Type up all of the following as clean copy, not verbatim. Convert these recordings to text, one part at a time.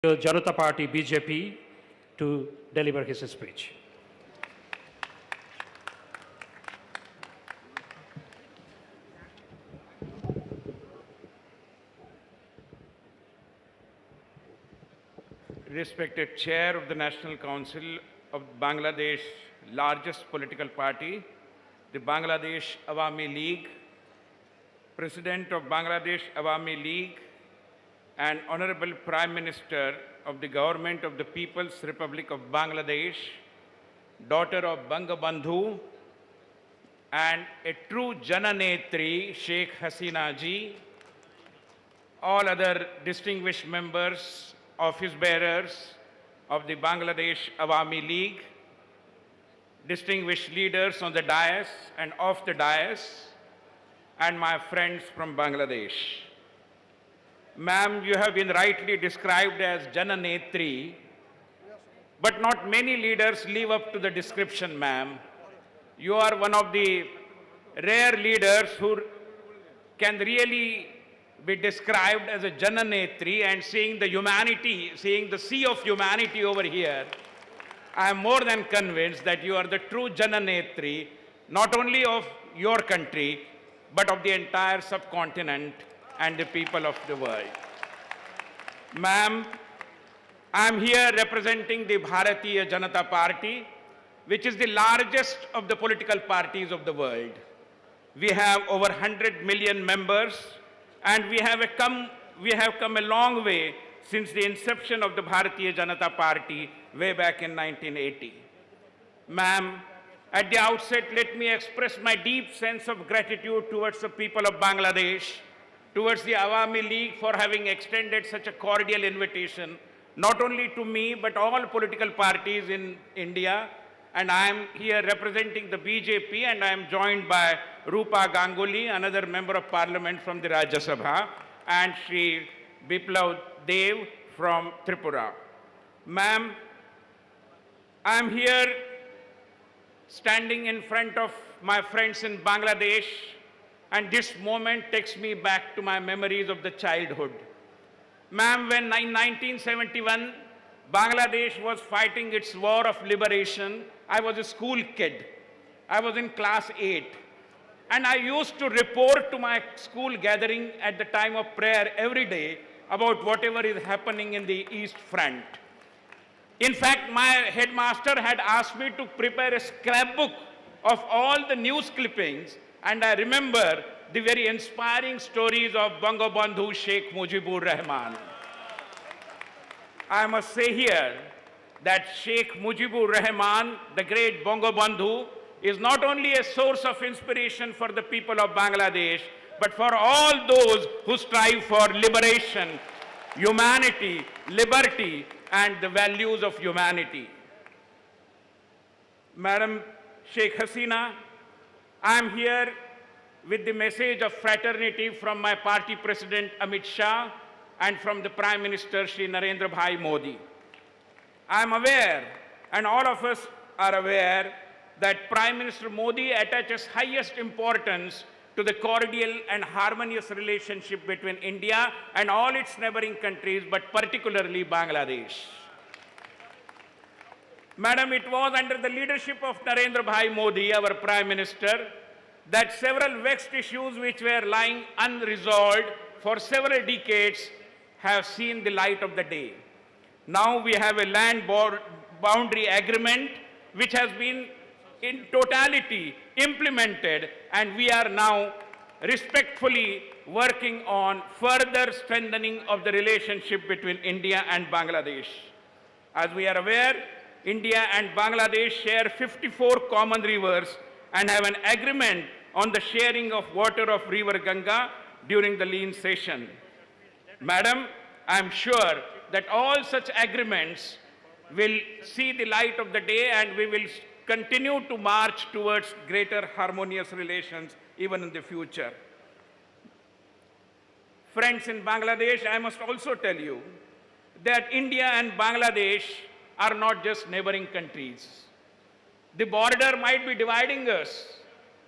Janata Party BJP to deliver his speech. Respected Chair of the National Council of Bangladesh, largest political party, the Bangladesh Awami League, President of Bangladesh Awami League, and Honorable Prime Minister of the Government of the People's Republic of Bangladesh, daughter of Bangabandhu, and a true Jananetri, Sheikh Hasina ji, all other distinguished members, office bearers of the Bangladesh Awami League, distinguished leaders on the dais and off the dais, and my friends from Bangladesh. Ma'am, you have been rightly described as Jananetri, but not many leaders live up to the description, ma'am. You are one of the rare leaders who can really be described as a Jananetri, and seeing the humanity, seeing the sea of humanity over here, I am more than convinced that you are the true Jananetri, not only of your country, but of the entire subcontinent and the people of the world. Ma'am, I am here representing the Bharatiya Janata Party, which is the largest of the political parties of the world. We have over 100 million members, and we have come a long way since the inception of the Bharatiya Janata Party way back in 1980. Ma'am, at the outset, let me express my deep sense of gratitude towards the people of Bangladesh, towards the Awami League for having extended such a cordial invitation, not only to me, but all political parties in India. And I am here representing the BJP, and I am joined by Rupa Ganguly, another member of parliament from the Rajya Sabha, and Shri Biplav Dev from Tripura. Ma'am, I am here standing in front of my friends in Bangladesh, and this moment takes me back to my memories of the childhood. Ma'am, when in 1971, Bangladesh was fighting its war of liberation, I was a school kid. I was in class 8. And I used to report to my school gathering at the time of prayer every day about whatever is happening in the East Front. In fact, my headmaster had asked me to prepare a scrapbook of all the news clippings, and I remember the very inspiring stories of Bangabandhu Sheikh Mujibur Rahman. I must say here that Sheikh Mujibur Rahman, the great Bangabandhu, is not only a source of inspiration for the people of Bangladesh, but for all those who strive for liberation, humanity, liberty, and the values of humanity. Madam Sheikh Hasina, I am here with the message of fraternity from my party president Amit Shah and from the Prime Minister Shri Narendra Bhai Modi. I am aware, and all of us are aware, that Prime Minister Modi attaches highest importance to the cordial and harmonious relationship between India and all its neighboring countries, but particularly Bangladesh. Madam, it was under the leadership of Narendra Bhai Modi, our Prime Minister, that several vexed issues which were lying unresolved for several decades have seen the light of the day. Now we have a land boundary agreement which has been in totality implemented, and we are now respectfully working on further strengthening of the relationship between India and Bangladesh. As we are aware, India and Bangladesh share 54 common rivers and have an agreement on the sharing of water of River Ganga during the lean session. Madam, I am sure that all such agreements will see the light of the day, and we will continue to march towards greater harmonious relations even in the future. Friends in Bangladesh, I must also tell you that India and Bangladesh are not just neighboring countries. The border might be dividing us,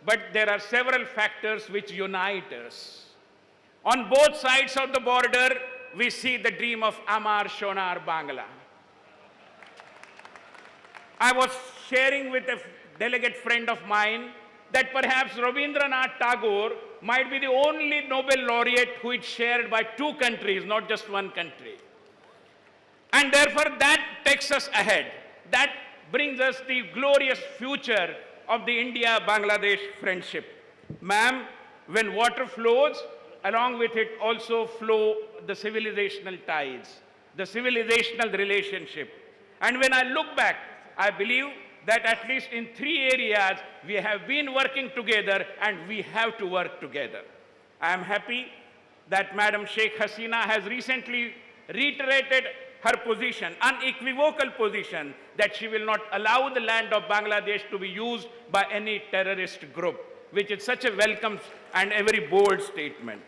but there are several factors which unite us. On both sides of the border, we see the dream of Amar Shonar Bangla. I was sharing with a delegate friend of mine that perhaps Rabindranath Tagore might be the only Nobel laureate who is shared by two countries, not just one country. And therefore, that takes us ahead. That brings us the glorious future of the India-Bangladesh friendship. Ma'am, when water flows, along with it also flow the civilizational ties, the civilizational relationship. And when I look back, I believe that at least in 3 areas, we have been working together and we have to work together. I am happy that Madam Sheikh Hasina has recently reiterated her position, unequivocal position, that she will not allow the land of Bangladesh to be used by any terrorist group, which is such a welcome and a very bold statement.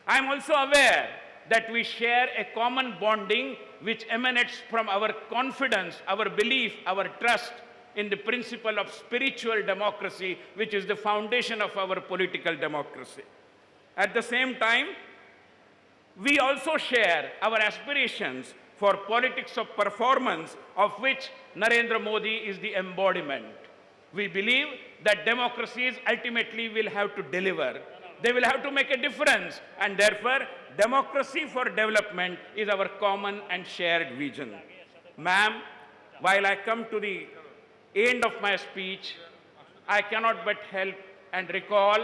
I am also aware that we share a common bonding which emanates from our confidence, our belief, our trust in the principle of spiritual democracy, which is the foundation of our political democracy. At the same time, we also share our aspirations for politics of performance, of which Narendra Modi is the embodiment. We believe that democracies ultimately will have to deliver. They will have to make a difference, and therefore, democracy for development is our common and shared vision. Ma'am, while I come to the end of my speech, I cannot but help and recall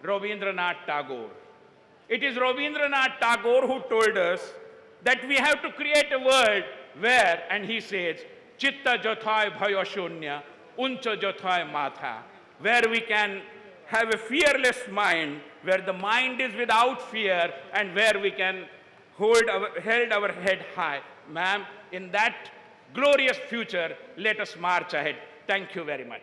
Rabindranath Tagore. It is Rabindranath Tagore who told us that we have to create a world where, and he says, Chitta Jothai Bhayo Shunya, Uncha Jothai Matha, where we can have a fearless mind, where the mind is without fear, and where we can hold our head high. Ma'am, in that glorious future, let us march ahead. Thank you very much.